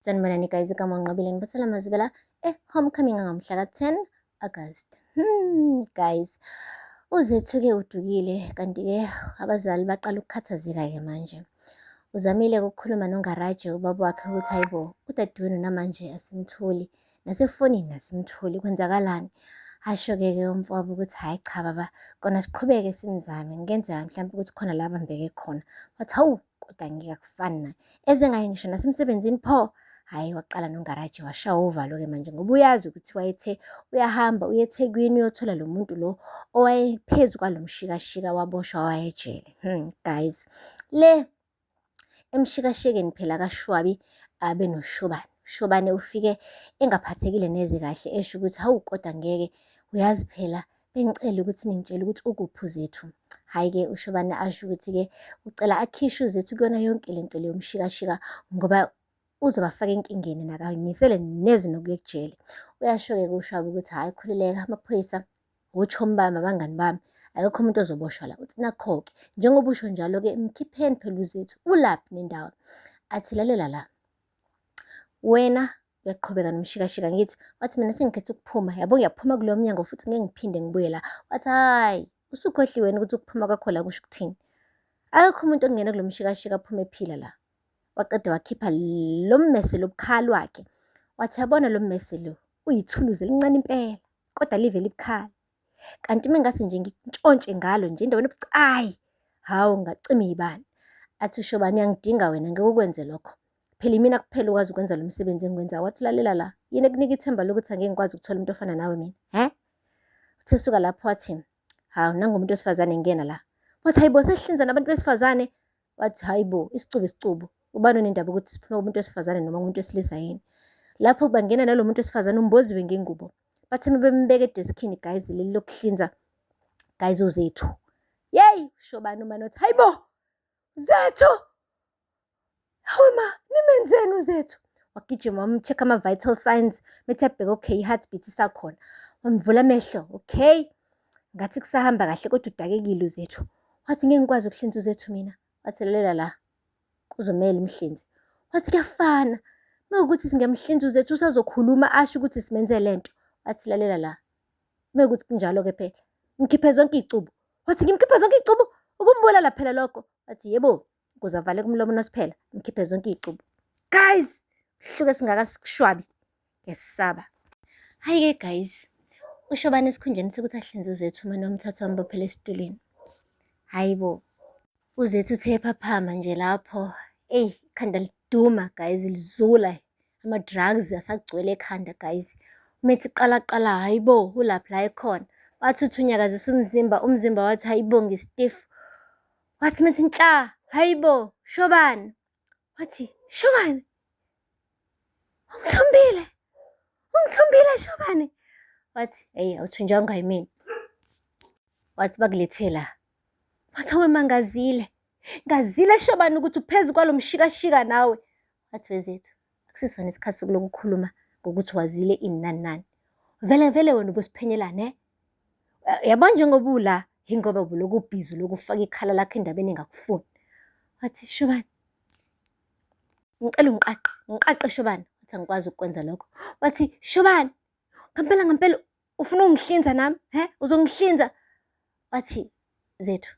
Sanibonani guys, igama ngiNqobile ngibathela amazwi la homecoming ngomhla ka-10 August. Guys, uzethu-ke udukile kanti-ke abazali baqala ukukhathazeka-ke manje. Uzamile ukukhuluma noNgaraje ubaba wakhe ukuthi hayibo, udadewenu namanje asimtholi, nasefonini asimtholi, kwenzakalani? Hasho-ke umfowabo ukuthi hhayi cha baba, kona siqhubeke simzame, kungenzeka mhlawumbe ukuthi khona la abambeke khona. Wathi hawu, kodwa ngeke akufani naye, eze ngaye ngisho nasemsebenzini pho. Hhayi, waqala noNgaraje washaya uvalo-ke manje ngoba uyazi ukuthi wayethe uyahamba uye eThekwini uyothola lo muntu lo owayephezu kwalo mshikashika waboshwa wayejele. Guys, le emshikashikeni phela kaShwabi abe noShobane. Shobane ufike engaphathekile neze kahle esho ukuthi hawu kodwa ngeke, uyazi phela bengicela ukuthi ningitshele ukuthi ukuphi uZethu. Hhayi-ke uShobane asho ukuthi-ke ucela akhishwe uZethu kuyona yonke lento leyo mshikashika ngoba uzobafaka enkingeni nakayimisele neze nokuya ekujele. Uyasho-ke uShwabi ukuthi hhayi khululeka, amaphoyisa ochomi bami, abangani bami, akekho umuntu ozoboshwa la. Uthi nakho-ke njengoba usho njalo-ke mkhipheni phela uZethu, ulaphi nendawo. Athi lalela la, wena uyaqhubeka nomshikashika ngithi. Wathi mina sengikhethe ukuphuma, yabo ngiyaphuma kuloyo mnyango futhi ngeke ngiphinde ngibuye la. Wathi hhayi, usukhohliwe wena ukuthi ukuphuma kwakho la kusho ukuthini? Akekho umuntu ongena kulo mshikashika aphume ephila la. Waqeda wakhipha lo mmese lobukhali wakhe. Wathi yabona lo mmese lo uyithuluzi elincane impela, kodwa live libukhali. Kanti mengase nje ngintshontshe ngalo nje endaweni yobucayi, hawu ngacima iy'bani. Athi uShobane uyangidinga wena, ngeke ukwenze lokho. Phela imina kuphela ukwazi ukwenza lo msebenzi engiwenzayo. Wathi lalela la, yini ekunika ithemba lokuthi angeke ngikwazi ukuthola umuntu ofana nawe mina? Uthe suka lapho wathi, hawu nangumuntu wesifazane ngena la. Wathi hayibo, sesihlinza nabantu besifazane? Wathi hayibo, isicubu. Ubani onendaba ukuthi siphume kumuntu wesifazane noma kumuntu wesilisa yini? Lapho bangena nalo muntu wesifazane umboziwe ngengubo. Bathi bembeka edeskini guys leli lokuhlinza, guys uZethu. Yeyi, uShobane umane wathi hayibo, Zethu! Hawe ma, nimenzeni uZethu? Wagijima wamcheck ama-vital signs, methi abheka okay, i-heartbeat isakhona. Wamvula amehlo, okay, ngathi kusahamba kahle kodwa udakekile uZethu. Wathi ngeke ngikwazi ukuhlinza uZethu mina. Wathi lalela la, kuzomele imhlinze. Wathi kuyafana, mekuwukuthi singemhlinza uZethu usazokhuluma asho ukuthi simenze lento. Wathi lalela la, mekuwukuthi kunjalo-ke phela ngikhipheze zonke iy'cubu. Wathi ngimkhiphe zonke iy'cubu? Ukumbulala phela lokho. Wathi yebo, ukuze avale kumlomo nosiphela, ngimkhiphe zonke iy'cubu. Guys, kuhluke singakaShwabi, ngiyasaba. Hhayi-ke guys, uShobane esikhundleni sokuthi ahlinze uZethu umane wamthatha wambophela esitulweni. Hayibo, uZethu uthe phaphama nje lapho, ikhanda liduma guys, lizula, ama-drugs asagcwele ekhanda guys. Umethi qala, hayibo, ulaphi la ekhona. Wathi uthi unyakazisa umzimba wathi hayibo ngistifu. Wathi methi nhla, hayibo, Shobane. Wathi, Shobane, ungithombile Shobane. Wathi, awuthunjwanga yimina. Wathi bakulethe la. Wathi hawe mangazile Shobane ukuthi uphezu kwalo mshikashika nawe. Wathi weZethu, akusisona isikhathi sokuloku ukukhuluma ngokuthi wazile ini nani. Vele wena ubusiphenyelane, yabo njengoba ula, yingoba ubuloku ubhizi lokufaka ikhala lakho endabeni engakufuni. Wathi Shobane, ngicela ungiqaqe Shobane. Wathi angikwazi ukukwenza lokho. Wathi Shobane, ngampela ufuna ungihlinza nami, uzongihlinza? Wathi Zethu,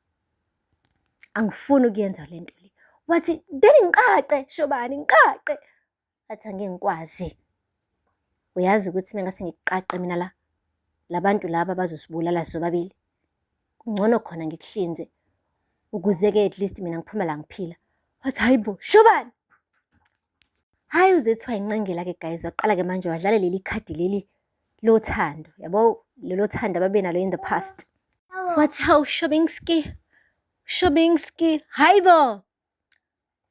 angifuni ukuyenza le nto le. Wathi then ngiqaqe Shobane, ngiqaqe. Wathi angeke ngikwazi. Uyazi ukuthi mengase ngikuqaqe mina labantu laba bazosibulala sobabili. Kungcono khona ngikuhlinze ukuze-ke at least mina ngiphume la ngiphila. Wathi hayibo, Shobane. Hhayi uZethu wayincengela-ke guys, waqala-ke manje wadlala leli khadi leli lothando, yabo lelo thando ababenalo in the past. Wathi hawu Shobinski, hayibo.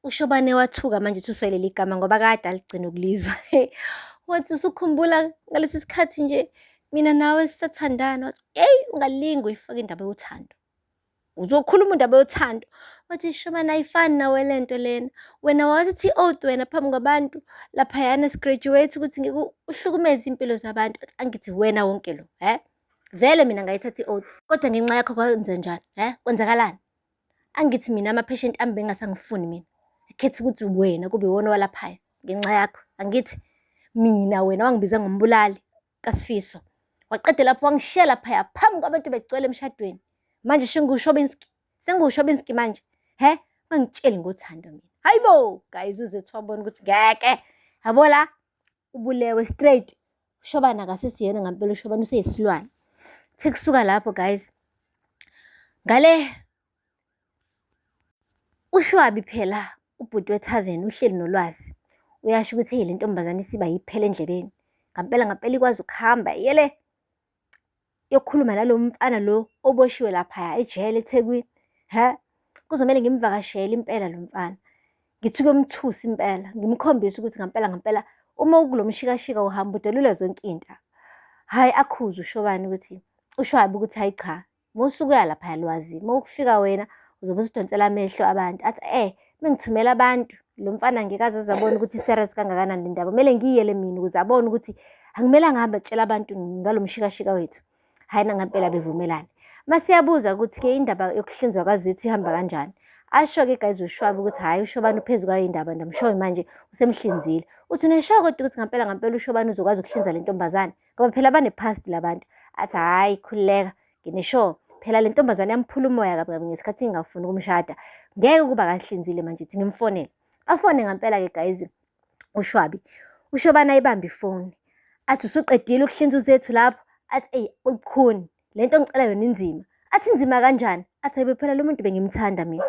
uShobane wathuka manje uthi leli gama ngoba kade aligcina ukulizwa. Wathi usukhumbula ngalesi sikhathi nje mina nawe sisathandana. Wathi ungalingi uyifake indaba yothando, uzokhuluma indaba yothando. Wathi Shobane ayifani nawe lento lena, wena wathi old wena phambi kwabantu laphayana sigraduate ukuthi ngeke uhlukumeze impilo zabantu. Wathi angithi wena wonke lo, vele mina ngayithatha i-oath kodwa ngenxa yakho kwenze njani, kwenzakalani? Angithi mina ama-patient ami bengasangifuni mina, akhethe ukuthi wena kube iwona walaphaya ngenxa yakho, angithi mina wena wangibiza ngombulali kaSifiso. Waqeda lapho wangishiya laphaya phambi kwabantu begcwele emshadweni. Manje sengiwuShobinski manje. Ungangitsheli ngothando mina. Hayibo guys, uZethu wabona ukuthi ngeke. Yabo la ubulewe straight. uShobana akasesiyena ngempela, uShobana useyisilwane. Kuthi kusuka lapho guys, ngale uShwabi phela ubhuti weTavern uhleli nolwazi. Uyasho ukuthi hey, le ntombazane isiba yiphele endlebeni. Ngempela ikwazi ukuhamba yele yokukhuluma nalo mfana lo oboshiwe laphaya ejele eThekwini. Kuzomele ngimvakashele impela lo mfana. Ngithi kuyomthusa impela, ngimkhombisa ukuthi ngempela uma ukulo mshikashika uhamba udelule zonke into. Hayi akhuze uShwabi ukuthi hayi cha, musukuya laphaya Lwazi, mawukufika wena uzobe usidonsela amehlo abantu. Athi mengithumela abantu lo mfana ngeke azabona ukuthi serious kangakanani le ndaba. Kumele ngiyele mina ukuze abone ukuthi angimela ngihamba etshela abantu ngalo mshikashika wethu. Hayi ngempela bevumelana. Masiyabuza ukuthi ke indaba yokuhlinzwa kwaZethu ihamba kanjani. Asho-ke guys uShwabi ukuthi hayi uShobana uphezu kwayo indaba ndamshoyo manje usemhlinzile. Uthi uneshoyo kodwa ukuthi ngempela uShobana uzokwazi ukuhlinza le ntombazane ngoba phela bane-past labantu. Athi hayi khululeka, ngineshoyo. Phela le ntombazane yamphula umoya kabi ngesikhathi ngingafuni ukumshada. Ngeke ukuba kahlinzile manje uthi ngimfonele. Afone ngempela-ke guys uShwabi. uShobana ayibambe ifoni. Athi usuqedile ukuhlinza uZethu lapho. Athi ulukhuni le nto ngicela yona inzima. Athi inzima kanjani? Athi ayibe phela lo muntu bengimthanda mina.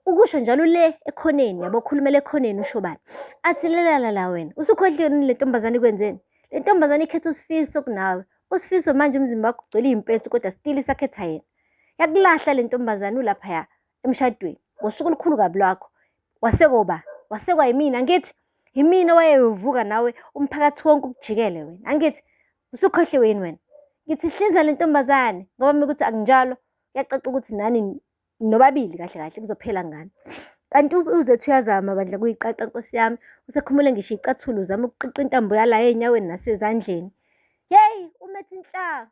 Ukusho njalo le ekhoneni, yabo khulumela ekhoneni uShobana. Athi la wena usukhohlweni le ntombazane ikwenzeni. Le ntombazane ikhetha uSifiso kunawe. uSifiso manje umzimba wakho ugcwele impethu kodwa still isakhetha yena. Yakulahla le ntombazane ulaphaya emshadweni ngosuku olukhulu kabi lwakho. Wasekwa yimina ngithi yimina owayevuka nawe umphakathi wonke ukujikele wena. Angithi usukhohliwe yini wena? Ngithi hlinza le ntombazane ngoba mekuthi akunjalo kuyacaca ukuthi nani nobabili kahle kuzophela ngani. Kanti uZethu uyazama bandla kuyiqaqa Nkosi yami. Usekhumule ngisho icathulo uzama ukuqiqa intambo yala enyaweni nasezandleni. Hey umethi inhla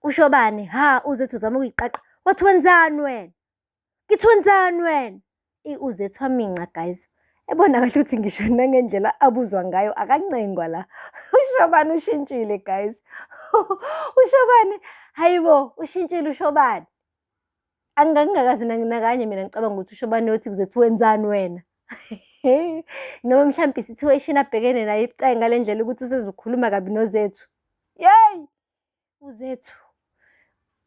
uShobane, uZethu uzama ukuyiqaqa. Wathi wenzani wena? Ngithi wenzani wena? uZethu waminca guys. Ebona kahle ukuthi ngisho nangendlela abuzwa ngayo akancengwa la. uShobane ushintshile guys. uShobane hayibo ushintshile uShobane. Angingakazi nakanye mina ngicabanga ukuthi uShobane uyothi kuZethu wenzani wena? Noma mhlawumbe i-situation abhekene nayo ibucayi ngale ndlela ukuthi usezokhuluma kabi noZethu. Yey! uZethu.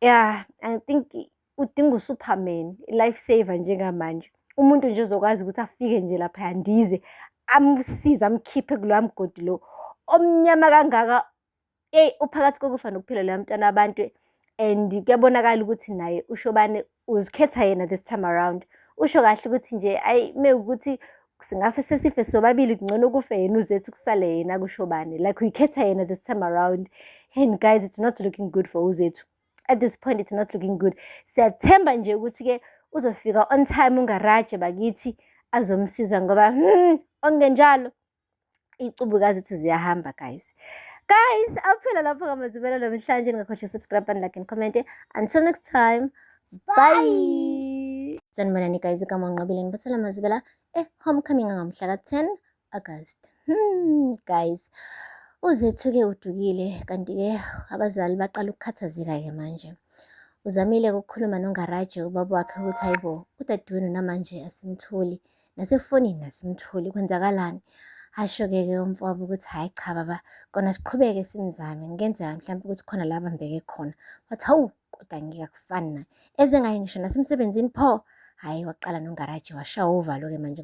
Yeah, I think udinga uSuperman, i-life saver njengamanje. Umuntu nje ozokwazi ukuthi afike nje lapha ndize amsize amkhiphe kuloya mgodi lo omnyama kangaka. Uphakathi kokufa nokuphila loya mntwana abantu. And kuyabonakala ukuthi naye uShobane uzikhetha yena this time around. Usho kahle ukuthi nje mekuthi singafe sesife sobabili kungcono kufe yena uZethu kusale yena kuShobane. Like uyikhetha yena this time around. And guys, it's not looking good for uZethu. At this point it's not looking good. Siyathemba nje ukuthi ke uzofika on time ungaraje bakithi azomsiza ngoba ongenjalo icubu kaZethu ziyahamba guys. Aphela lapho ngamazibela namhlanje. Ningakhohlwa subscribe and like and comment. Until next time, bye. Sanibonani guys, igama ngiNqobileni bathela amazibela homecoming ngamhla ka-10 August. Guys, uZethu ke udukile kanti ke abazali baqala ukukhathazeka ke manje. Uzamile ukukhuluma noNgaraje ubaba wakhe ukuthi hayibo udadewenu namanje asimtholi, nasefonini asimtholi, kwenzakalani? Asho-ke umfowabo ukuthi hayi cha baba, kona siqhubeke simzame, ngenzeka mhlawumbe ukuthi khona la bambeke khona. Wathi hawu kodwa ngeke akufani naye, eze ngaye ngisho nasemsebenzini pho. Hayi waqala noNgaraje washaya uvalo-ke manje.